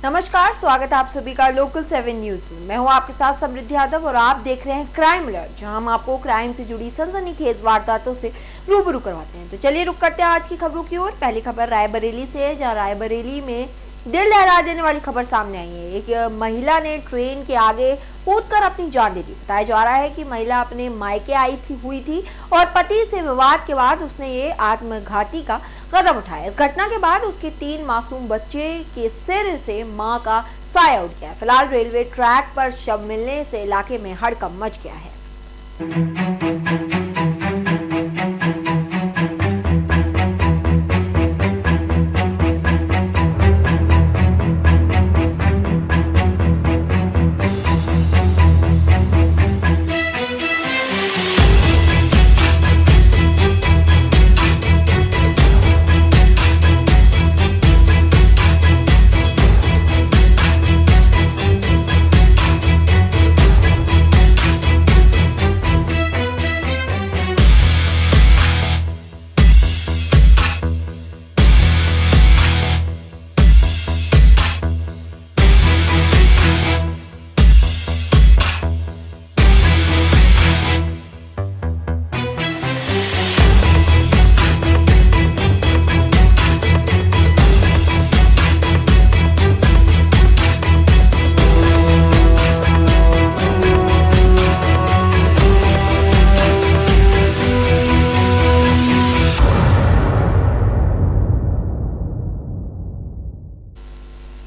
नमस्कार, स्वागत है आप सभी का लोकल 7 न्यूज में। मैं हूं आपके साथ समृद्धि यादव और आप देख रहे हैं क्राइम अलर्ट, जहां हम आपको क्राइम से जुड़ी सनसनीखेज वारदातों से रूबरू करवाते हैं। तो चलिए रुक करते हैं आज की खबरों की ओर। पहली खबर रायबरेली से है, जहां रायबरेली में दिल दहला देने वाली खबर सामने आई है। एक महिला ने ट्रेन के आगे कूदकर अपनी जान दे दी। बताया जा रहा है कि महिला अपने मायके हुई थी और पति से विवाद के बाद उसने ये आत्मघाती का कदम उठाया। इस घटना के बाद उसके 3 मासूम बच्चे के सिर से मां का साया उठ गया है। फिलहाल रेलवे ट्रैक पर शव मिलने से इलाके में हड़कंप मच गया है।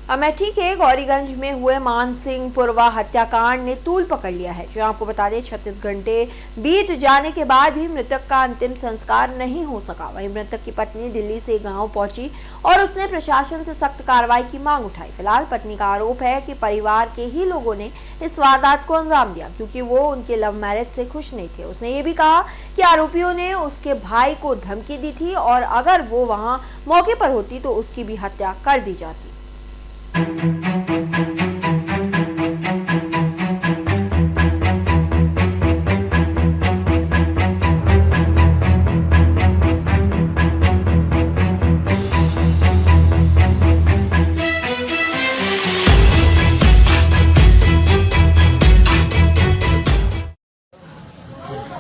अमेठी के गौरीगंज में हुए मानसिंहपुरवा हत्याकांड ने तूल पकड़ लिया है। जो आपको बता दें, 36 घंटे बीत जाने के बाद भी मृतक का अंतिम संस्कार नहीं हो सका। वहीं मृतक की पत्नी दिल्ली से गांव पहुंची और उसने प्रशासन से सख्त कार्रवाई की मांग उठाई। फिलहाल पत्नी का आरोप है कि परिवार के ही लोगों ने इस वारदात को अंजाम दिया, क्योंकि वो उनके लव मैरिज से खुश नहीं थे। उसने ये भी कहा कि आरोपियों ने उसके भाई को धमकी दी थी और अगर वो वहां मौके पर होती तो उसकी भी हत्या कर दी जाती।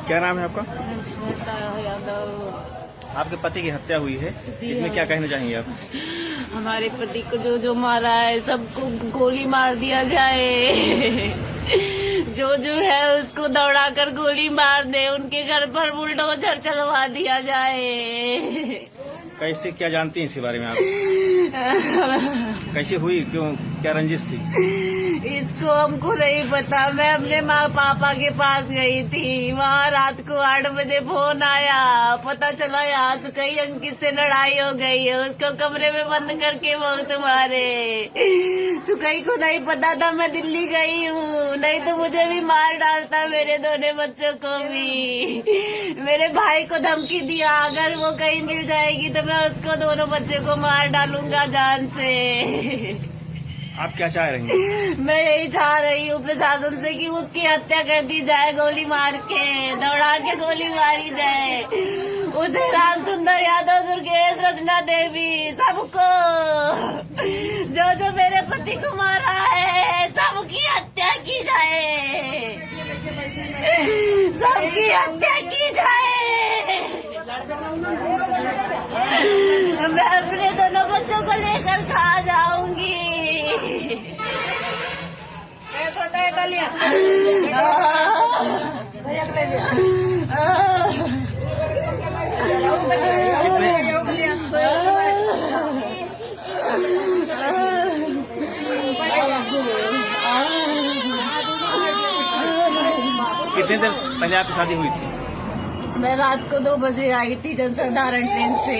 क्या नाम है आपका? आपके पति की हत्या हुई है, इसमें क्या कहना चाहेंगे आप? हमारे पति को जो मारा है सबको गोली मार दिया जाए। जो है उसको दौड़ा कर गोली मार दे, उनके घर पर बुलडोजर चलवा दिया जाए। कैसे, क्या जानती हैं इसके बारे में आप? कैसे हुई, क्यों, क्या रंजिश थी? इसको हमको नहीं पता। मैं अपने माँ पापा के पास गई थी, वहाँ रात को 8 बजे फोन आया। पता चला यहाँ सुकई अंकित से लड़ाई हो गई है, उसको कमरे में बंद करके वो तुम्हारे सुकई को नहीं पता था मैं दिल्ली गई हूँ, नहीं तो मुझे भी मार डालता, मेरे दोनों बच्चों को भी। मेरे भाई को धमकी दिया, अगर वो कहीं मिल जाएगी तो मैं उसको, दोनों बच्चों को मार डालूंगा जान से। आप क्या चाह रही हैं? मैं यही चाह रही हूँ प्रशासन से कि उसकी हत्या कर दी जाए, गोली मार के, दौड़ा के गोली मारी जाए। उसे राम सुंदर यादव, दुर्गेश, रचना देवी, सबको, जो मेरे पति को मारा है सबकी हत्या की जाए, सबकी हत्या की जाए। मैं अपने दोनों बच्चों को लेकर खा जाऊंगी। कितने देर पहले आपकी शादी हुई थी? मैं रात को 2 बजे आई थी जनसाधारण ट्रेन से।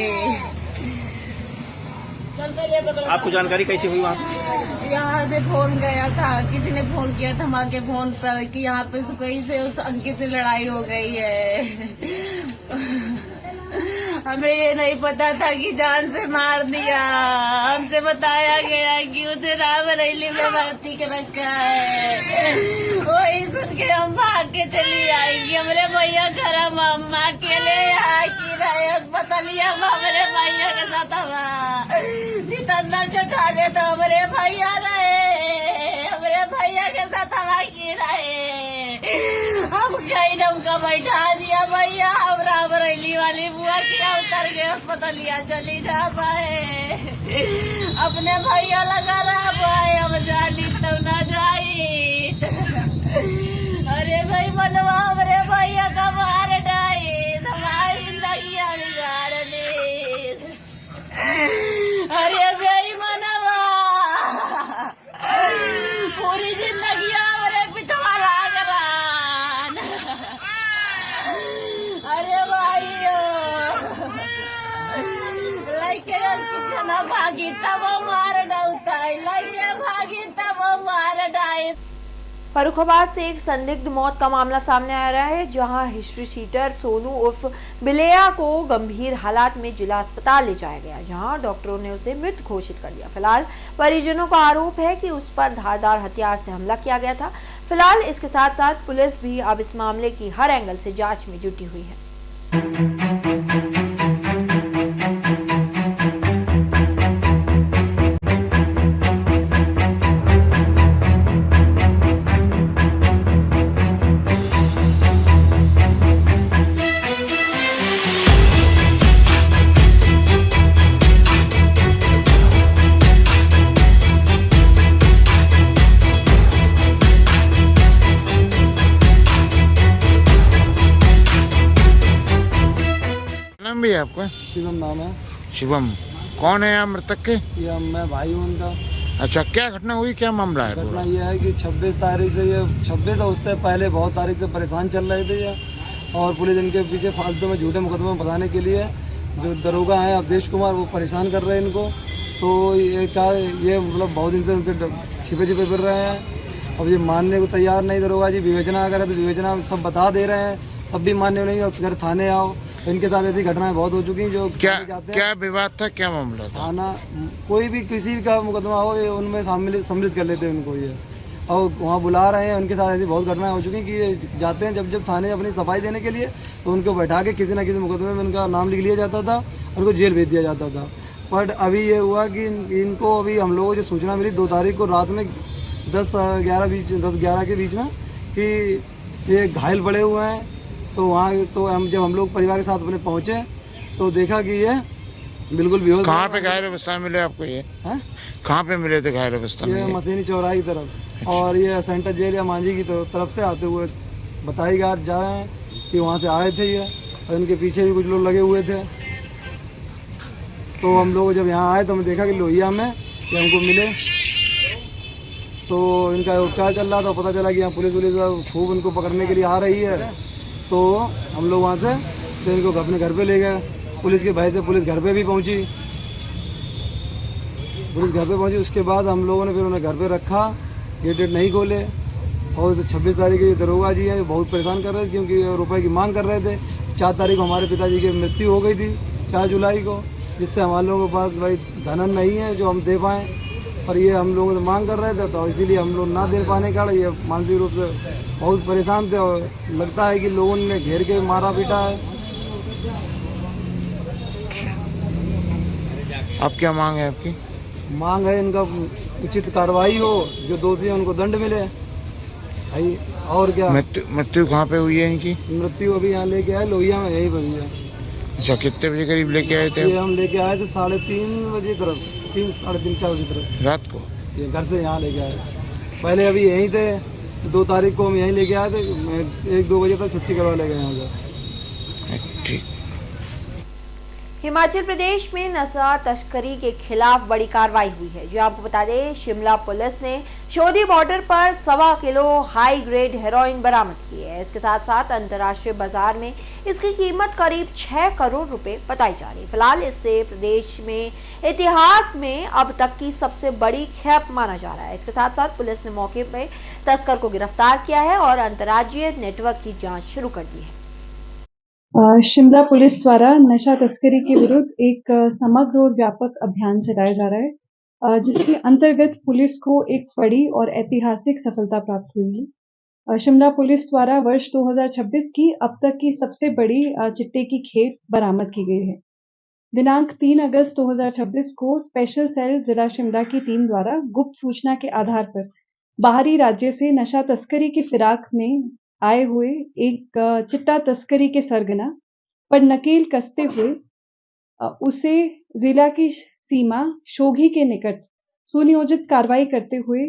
आपको जानकारी कैसे हुई वहाँ? यहाँ से फोन गया था, किसी ने फोन किया था माँ के फोन पर कि यहाँ पे सुकई से उस अंकित से लड़ाई हो गई है। हमें ये नहीं पता था कि जान से मार दिया। हमसे बताया गया कि उसे रायबरेली में भर्ती कर रखा है। वही सुन के हम भाग के चली आएंगी। हमारे भैया घर अम्मा अकेले यहाँ की रहे अस्पताल, हमारे भैया के साथ जितना चढ़ा दे तो हमारे भाई भैया रहे, हमारे भैया के साथ हवा की रहे, हम कहीं नमका बैठा दिया भैया, हमरा बरेली वाली बुआ किया उतर के अस्पतालिया चली जा पाए, अपने भैया लगा रहा पाए, हम जानी तब ना जाई। अरे भाई मनवा हमारे भैया का मार डाई, हमारी जिंदगी बिगाड़ ली। अरे भाई मनवा पूरी जिंदगी हमारे पिछवा लाग रहा। अरे भाइयों लड़के कितना भागी तब मार डालता है, लड़के भागी तब मार डाई। फर्रुखाबाद से एक संदिग्ध मौत का मामला सामने आ रहा है, जहां हिस्ट्री शीटर सोनू उर्फ बिलेया को गंभीर हालात में जिला अस्पताल ले जाया गया, जहां डॉक्टरों ने उसे मृत घोषित कर दिया। फिलहाल परिजनों का आरोप है कि उस पर धारदार हथियार से हमला किया गया था। फिलहाल इसके साथ साथ पुलिस भी अब इस मामले की हर एंगल से जांच में जुटी हुई है। नाम भी है आपका? शिवम नाम है। शिवम कौन है यहाँ मृतक के? ये मैं भाई हूँ उनका। अच्छा, क्या घटना हुई, क्या मामला है? घटना ये है कि 26 तारीख से, ये 26 और उससे पहले बहुत तारीख से परेशान चल रहे थे ये, और पुलिस इनके पीछे फालतू में झूठे मुकदमे फंसाने के लिए जो दरोगा हैं अवधेश कुमार, वो परेशान कर रहे हैं इनको। तो ये मतलब बहुत दिन से उनसे छिपे छिपे फिर रहे हैं। अब ये मानने को तैयार नहीं दरोगा जी, विवेचना अगर है तो विवेचना सब बता दे रहे हैं, तब भी मान्य नहीं। और घर थाने आओ, इनके साथ ऐसी घटनाएं बहुत हो चुकी हैं। जो क्या विवाद था, क्या मामला था? थाना कोई भी किसी का मुकदमा हो, ये उनमें सम्मिलित कर लेते हैं उनको ये, और वहाँ बुला रहे हैं। उनके साथ ऐसी बहुत घटनाएं हो चुकी हैं कि ये जाते हैं जब थाने अपनी सफाई देने के लिए, तो उनको बैठा के किसी न किसी मुकदमे में उनका नाम लिख लिया जाता था और उनको जेल भेज दिया जाता था। बट अभी ये हुआ कि इनको अभी हम लोगों को जो सूचना मिली 2 तारीख को रात में 10-11 के बीच में कि ये घायल पड़े हुए हैं। तो वहाँ तो जब हम लोग परिवार के साथ अपने पहुँचे तो देखा कि ये बिल्कुल बेहोश। कहाँ पे घायल अवस्था में मिले आपको? ये कहाँ पे मिले थे घायल अवस्था में? ये मसीनी चौराहे की तरफ, और ये सेंटर जेल या मांझी की तरफ से आते हुए बताई जा रहे हैं कि वहाँ से आए थे ये, और इनके पीछे भी कुछ लोग लगे हुए थे। तो हम लोग जब यहाँ आए तो हमने देखा कि लोहिया में ये हमको मिले, तो इनका उपचार चल रहा था। पता चला कि यहाँ पुलिस खूब इनको पकड़ने के लिए आ रही है, तो हम लोग वहाँ से फिर इनको अपने घर पे ले गए। पुलिस के भय से पुलिस घर पे भी पहुँची। उसके बाद हम लोगों ने फिर उन्हें घर पे रखा, गेट नहीं खोले। और 26 तारीख के दरोगा जी हैं, बहुत परेशान कर रहे थे क्योंकि रुपए की मांग कर रहे थे। 4 तारीख को हमारे पिताजी की मृत्यु हो गई थी, 4 जुलाई को, जिससे हमारे लोगों के पास भाई धन नहीं है जो हम दे पाएँ, और ये हम लोगों से मांग कर रहे थे, तो इसीलिए हम लोग ना दे पाने का ये मानसिक रूप से बहुत परेशान थे। और लगता है कि लोगों ने घेर के मारा पीटा है। अब क्या मांग है आपकी? मांग है इनका उचित कार्रवाई हो, जो दोषी हैं उनको दंड मिले भाई। और क्या? मृत्यु कहाँ पे हुई है इनकी? मृत्यु अभी यहाँ लेके आए लोहिया में, यही पर है। अच्छा, कितने बजे करीब लेके आए थे? ये हम लेके आए थे 3:30 बजे तरफ, 3-3:30-4 बजे तरफ रात को। ये घर से यहाँ लेके आए। पहले अभी यहीं थे, 2 तारीख को हम यहीं लेके आए थे। 1-2 बजे तक छुट्टी करवा ले गए यहाँ से। ठीक। हिमाचल प्रदेश में नशा तस्करी के खिलाफ बड़ी कार्रवाई हुई है। जो आपको बता दें, शिमला पुलिस ने शोधी बॉर्डर पर 1.25 किलो हाई ग्रेड हेरोइन बरामद की है। इसके साथ साथ अंतर्राष्ट्रीय बाजार में इसकी कीमत करीब 6 करोड़ रुपए बताई जा रही है। फिलहाल इससे प्रदेश में इतिहास में अब तक की सबसे बड़ी खेप माना जा रहा है। इसके साथ साथ पुलिस ने मौके पर तस्कर को गिरफ्तार किया है और अंतर्राज्यीय नेटवर्क की जाँच शुरू कर दी है। शिमला पुलिस द्वारा नशा तस्करी के विरुद्ध एक समग्र और व्यापक अभियान चलाया जा रहा है, जिसके अंतर्गत पुलिस को एक बड़ी और ऐतिहासिक सफलता प्राप्त हुई है। शिमला पुलिस द्वारा वर्ष 2026 की अब तक की सबसे बड़ी चिट्टे की खेप बरामद की गई है। दिनांक 3 अगस्त 2026 को स्पेशल सेल जिला शिमला की टीम द्वारा गुप्त सूचना के आधार पर बाहरी राज्य से नशा तस्करी की फिराक में आए हुए एक चिट्टा तस्करी के सरगना पर नकेल कसते हुए उसे जिला की सीमा शोघी के निकट सुनियोजित कार्रवाई करते हुए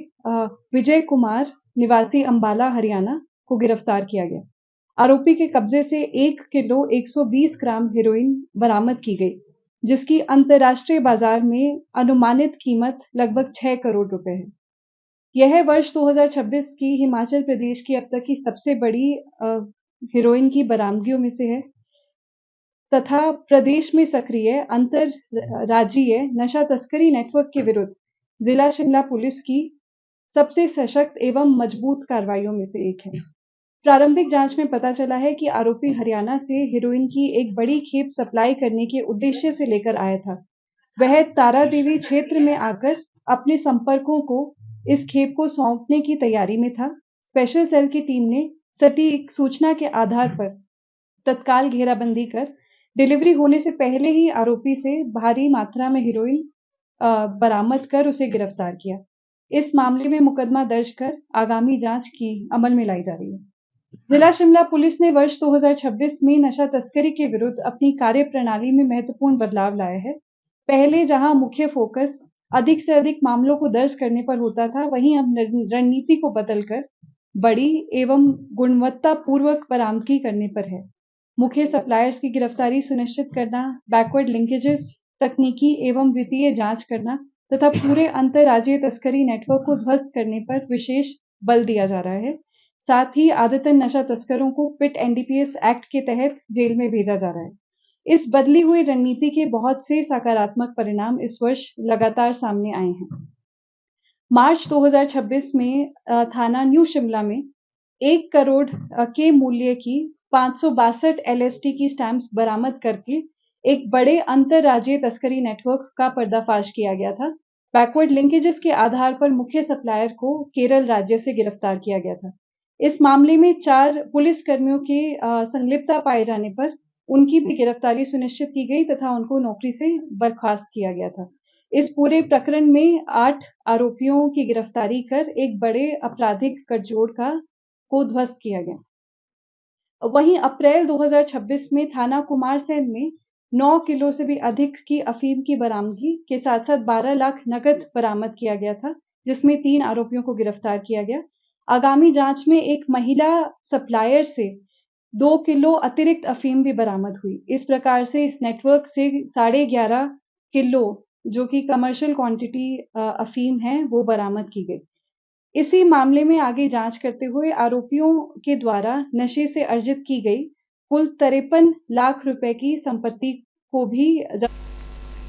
विजय कुमार निवासी अंबाला हरियाणा को गिरफ्तार किया गया। आरोपी के कब्जे से 1 किलो 120 ग्राम हेरोइन बरामद की गई, जिसकी अंतर्राष्ट्रीय बाजार में अनुमानित कीमत लगभग 6 करोड़ रुपए है। यह वर्ष 2026 की हिमाचल प्रदेश की अब तक की सबसे बड़ी हेरोइन की बरामदगियों में से है तथा प्रदेश में सक्रिय अंतर राज्यीय नशा तस्करी नेटवर्क के विरुद्ध जिला शिमला पुलिस की सबसे सशक्त एवं मजबूत कार्रवाइयों में से एक है। प्रारंभिक जांच में पता चला है कि आरोपी हरियाणा से हेरोइन की एक बड़ी खेप सप्लाई करने के उद्देश्य से लेकर आया था। वह तारा देवी क्षेत्र में आकर अपने संपर्कों को इस खेप को सौंपने की तैयारी में था। स्पेशल सेल की टीम ने सटीक सूचना के आधार पर तत्काल घेराबंदी कर डिलीवरी होने से पहले ही आरोपी से भारी मात्रा में हेरोइन बरामद कर उसे गिरफ्तार किया। इस मामले में मुकदमा दर्ज कर आगामी जांच की अमल में लाई जा रही है। जिला शिमला पुलिस ने वर्ष 2026 में नशा तस्करी के विरुद्ध अपनी कार्य प्रणाली में महत्वपूर्ण बदलाव लाया है। पहले जहां मुख्य फोकस अधिक से अधिक मामलों को दर्ज करने पर होता था, वहीं अब रणनीति को बदलकर बड़ी एवं गुणवत्तापूर्वक बरामदगी करने पर है। मुख्य सप्लायर्स की गिरफ्तारी सुनिश्चित करना, बैकवर्ड लिंकेजेस, तकनीकी एवं वित्तीय जांच करना तथा पूरे अंतर्राज्यीय तस्करी नेटवर्क को ध्वस्त करने पर विशेष बल दिया जा रहा है। साथ ही आदतन नशा तस्करों को पिट एनडीपीएस एक्ट के तहत जेल में भेजा जा रहा है। इस बदली हुई रणनीति के बहुत से सकारात्मक परिणाम इस वर्ष लगातार सामने आए हैं। मार्च 2026 में थाना न्यू शिमला में 1 करोड़ के मूल्य की 562 एलएसटी की स्टैंप्स बरामद करके एक बड़े अंतर्राज्यीय तस्करी नेटवर्क का पर्दाफाश किया गया था। बैकवर्ड लिंकेजेस के आधार पर मुख्य सप्लायर को केरल राज्य से गिरफ्तार किया गया था। इस मामले में 4 पुलिस कर्मियों के संलिप्तता पाए जाने पर उनकी भी गिरफ्तारी सुनिश्चित की गई तथा उनको नौकरी से बर्खास्त किया गया था। इस पूरे प्रकरण में 8 आरोपियों की गिरफ्तारी कर एक बड़े आपराधिक गठजोड़ को ध्वस्त किया गया। वहीं अप्रैल 2026 में थाना कुमारसैन में 9 किलो से भी अधिक की अफीम की बरामदगी के साथ साथ 12 लाख नकद बरामद किया गया था, जिसमें 3 आरोपियों को गिरफ्तार किया गया। आगामी जांच में एक महिला सप्लायर से 2 किलो अतिरिक्त अफीम भी बरामद हुई। इस प्रकार से इस नेटवर्क से 11.5 किलो जो कि कमर्शियल क्वांटिटी अफीम है वो बरामद की गई। इसी मामले में आगे जांच करते हुए आरोपियों के द्वारा नशे से अर्जित की गई कुल 53 लाख रुपए की संपत्ति को भी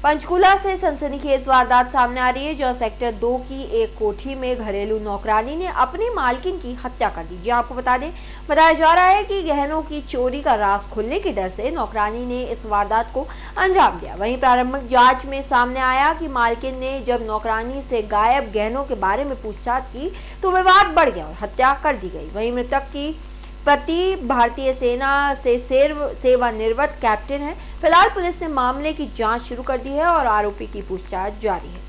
पंचकूला से सनसनीखेज वारदात सामने आ रही है, जहां सेक्टर 2 की एक कोठी में घरेलू नौकरानी ने अपनी मालकिन की हत्या कर दी। जी आपको बता दें, बताया जा रहा है कि गहनों की चोरी का राज खुलने के डर से नौकरानी ने इस वारदात को अंजाम दिया। वहीं प्रारंभिक जांच में सामने आया कि मालकिन ने जब नौकरानी से गायब गहनों के बारे में पूछताछ की तो विवाद बढ़ गया और हत्या कर दी गई। वहीं मृतक की पति भारतीय सेना से सेवानिवृत्त कैप्टन है। फिलहाल पुलिस ने मामले की जांच शुरू कर दी है और आरोपी की पूछताछ जारी है।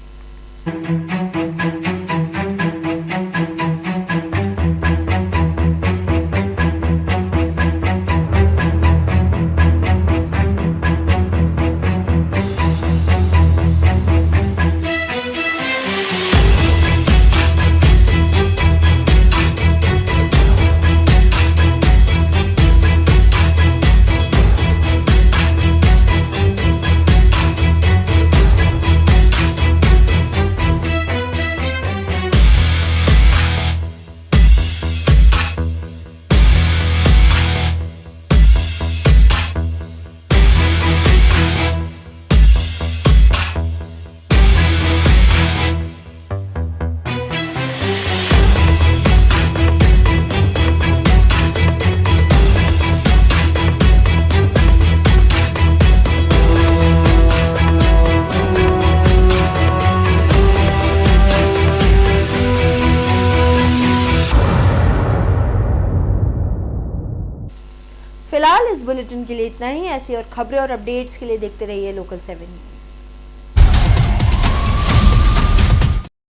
बुलेटिन के लिए इतना ही। ऐसी और खबरें और अपडेट्स के लिए देखते रहिए लोकल 7 न्यूज़।